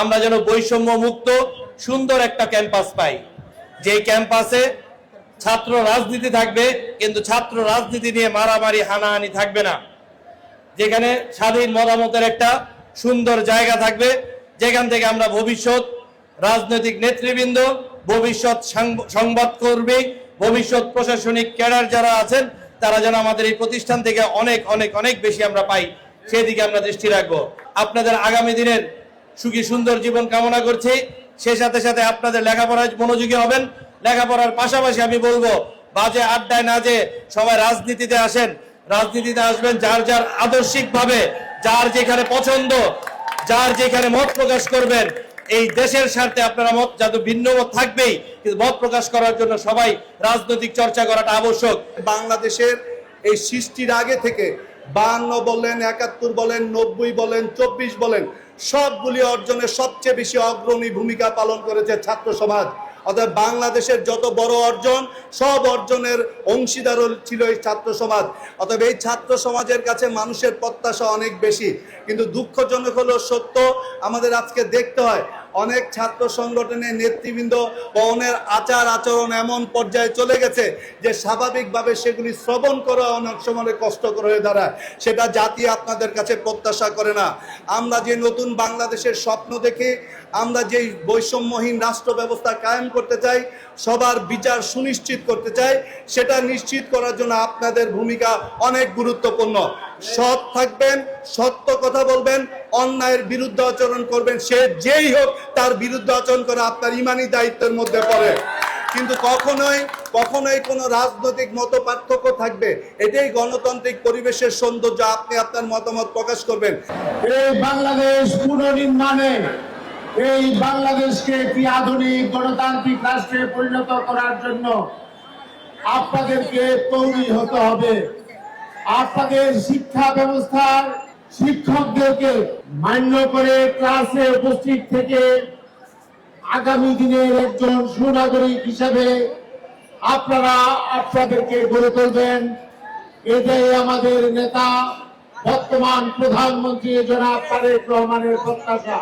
আমরা যেন বৈষম্য মুক্ত সুন্দর একটা ক্যাম্পাস পাই, যে ক্যাম্পাসে ছাত্র রাজনীতি থাকবে কিন্তু ছাত্র রাজনীতি নিয়ে মারামারি হানাহানি থাকবে না, যেখানে স্বাধীন মতামতের একটা সুন্দর জায়গা থাকবে, যেখান থেকে আমরা ভবিষ্যৎ রাজনৈতিক নেতৃবৃন্দ, ভবিষ্যৎ সংবাদকর্মী, ভবিষ্যৎ প্রশাসনিক ক্যাডার যারা আছেন তারা যেন আমাদের এই প্রতিষ্ঠান থেকে অনেক অনেক অনেক বেশি আমরা পাই, সেদিকে আমরা দৃষ্টি রাখবো। আপনাদের আগামী দিনের সুখী সুন্দর জীবন কামনা করছি। সে সাথে সাথে আপনাদের লেখাপড়ায় মনোযোগী হবেন। লেখাপড়ার পাশাপাশি আমি বলবো, বাজে আড্ডায় না যে সবাই রাজনীতিতে আসেন, রাজনীতিতে আসবেন যার যার আদর্শিক ভাবে, যার যেখানে পছন্দ, যার যেখানে মত প্রকাশ করবেন। এই দেশের স্বার্থে আপনারা মত, যাতে ভিন্ন মত থাকবেই, কিন্তু মত প্রকাশ করার জন্য সবাই রাজনৈতিক চর্চা করাটা আবশ্যক। বাংলাদেশের এই সৃষ্টির আগে থেকে 52 বলেন, 71 বলেন, 90 বলেন, 24 বলেন, সবগুলি অর্জনে সবচেয়ে বেশি অগ্রণী ভূমিকা পালন করেছে ছাত্র সমাজ। অর্থাৎ বাংলাদেশের যত বড় অর্জন, সব অর্জনের অংশীদার ছিল এই ছাত্র সমাজ। অতএব এই ছাত্র সমাজের কাছে মানুষের প্রত্যাশা অনেক বেশি। কিন্তু দুঃখজনক হলো সত্য, আমাদের আজকে দেখতে হয় অনেক ছাত্র সংগঠনের নেতৃবৃন্দ অনের আচার আচরণ এমন পর্যায়ে চলে গেছে যে স্বাভাবিকভাবে সেগুলি শ্রবণ করা অনেক সময় কষ্টকর হয়ে দাঁড়ায়। সেটা জাতি আপনাদের কাছে প্রত্যাশা করে না। আমরা যে নতুন বাংলাদেশের স্বপ্ন দেখি, আমরা যে বৈষম্যহীন রাষ্ট্র ব্যবস্থা কায়েম করতে চাই, সবার বিচার সুনিশ্চিত করতে চাই, সেটা নিশ্চিত করার জন্য আপনাদের ভূমিকা অনেক গুরুত্বপূর্ণ। সৎ থাকবেন, সত্য কথা বলবেন, অন্যায়ের বিরুদ্ধে আচরণ করবেন, সে যেই হোক তার বিরুদ্ধে আচরণ করা আপনার ইমানি দায়িত্বের মধ্যে পড়ে। কিন্তু কখনোই কোনো রাজনৈতিক মত পার্থক্য থাকবে, এটাই গণতান্ত্রিক পরিবেশের সৌন্দর্য। আপনি আপনার মতামত প্রকাশ করবেন। এই বাংলাদেশ পুনর্নির্মাণে, এই বাংলাদেশকে একটি আধুনিক গণতান্ত্রিক রাষ্ট্রে পরিণত করার জন্য আপনাদেরকে তৈরি হতে হবে। আপনাদের শিক্ষা ব্যবস্থার শিক্ষকদেরকে মান্য করে ক্লাসে উপস্থিত থেকে আগামী দিনের একজন সুনাগরিক হিসাবে আপনারা আপনাদেরকে গড়ে তুলবেন। এটাই আমাদের নেতা বর্তমান প্রধানমন্ত্রী জনাব তারেক রহমানের প্রত্যাশা।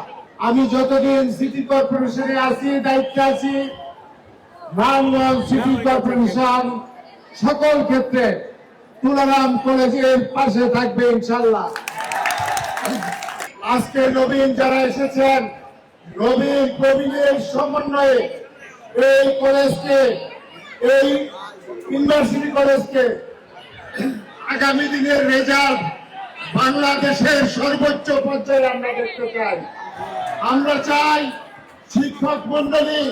আমি যতদিন সিটি কর্পোরেশনে আছি, দায়িত্বে আছি, নারায়ণগঞ্জ সিটি কর্পোরেশন সকল ক্ষেত্রে তুলারাম কলেজের পাশে থাকবে ইনশাল্লাহ। আজকে নবীন যারা এসেছেন, নবীন প্রবীণের সমন্বয়ে এই কলেজকে, এই ইউনিভার্সিটি কলেজকে আগামী দিনের রেজাল্ট বাংলাদেশের সর্বোচ্চ পর্যায়ে আমরা দেখতে চাই। আমরা চাই শিক্ষক মন্ডলী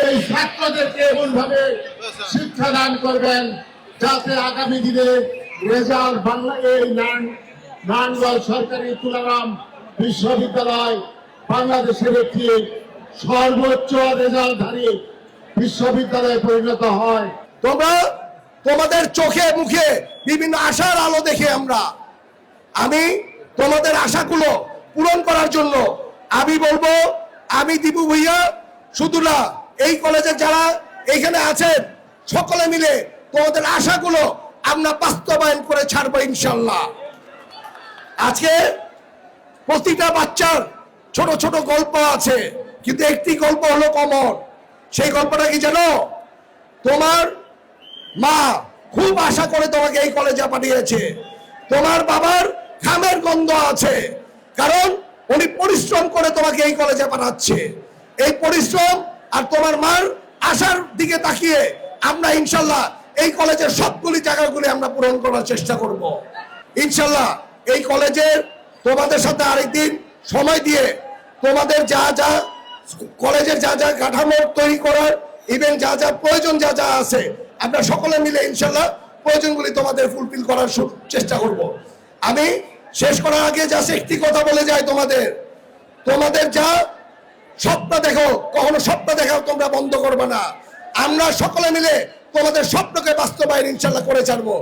এই ছাত্রদেরকে এমন ভাবে শিক্ষাদান করবেন যাতে আগামী দিনে রেজাল্ট এই নারায়ণগঞ্জ সরকারি তুলারাম বিশ্ববিদ্যালয় বাংলাদেশের একটি সর্বোচ্চ রেজাল্টধারী বিশ্ববিদ্যালয়ে পরিণত হয়। তোমরা তোমাদের চোখে মুখে বিভিন্ন আশার আলো দেখে আমি তোমাদের আশাগুলো পূরণ করার জন্য আমি বলবো, আমি দীপু ভূঁইয়া শুধু না, এই কলেজের যারা এখানে আছেন সকলে মিলে তোমাদের আশাগুলো আমরা বাস্তবায়ন করে ছাড়বো ইনশাল্লাহ। আজকে প্রতিটা বাচ্চার ছোট ছোট গল্প আছে, কিন্তু একটি গল্প হলো কমন। সেই গল্পটা কি জানো? তোমার মা খুব আশা করে তোমাকে এই কলেজে পাঠিয়েছে, তোমার বাবার ঘামের গন্ধ আছে, কারণ উনি পরিশ্রম করে তোমাকে এই কলেজে পাঠাচ্ছে। এই পরিশ্রম আর তোমার মার আশার দিকে তাকিয়ে আমরা ইনশাল্লাহ এই কলেজের সবগুলি জায়গাগুলি আমরা পূরণ করার চেষ্টা করব ইনশাল্লাহ। এই কলেজের তোমাদের সাথে আরেকদিন সময় দিয়ে তোমাদের যা যা কলেজের যা যা কাঠামো তৈরি করার, ইভেন যা যা প্রয়োজন যা যা আছে, আমরা সকলে মিলে ইনশাল্লাহ প্রয়োজনগুলি তোমাদের ফুলফিল করার চেষ্টা করব। আমি শেষ করার আগে জাস্ট একটি কথা বলে যাই, তোমাদের যা স্বপ্ন দেখো, কখনো স্বপ্ন দেখাও তোমরা বন্ধ করবে না। আমরা সকলে মিলে তোমাদের স্বপ্নকে বাস্তবায়ন ইনশাল্লাহ করে ছাড়বো।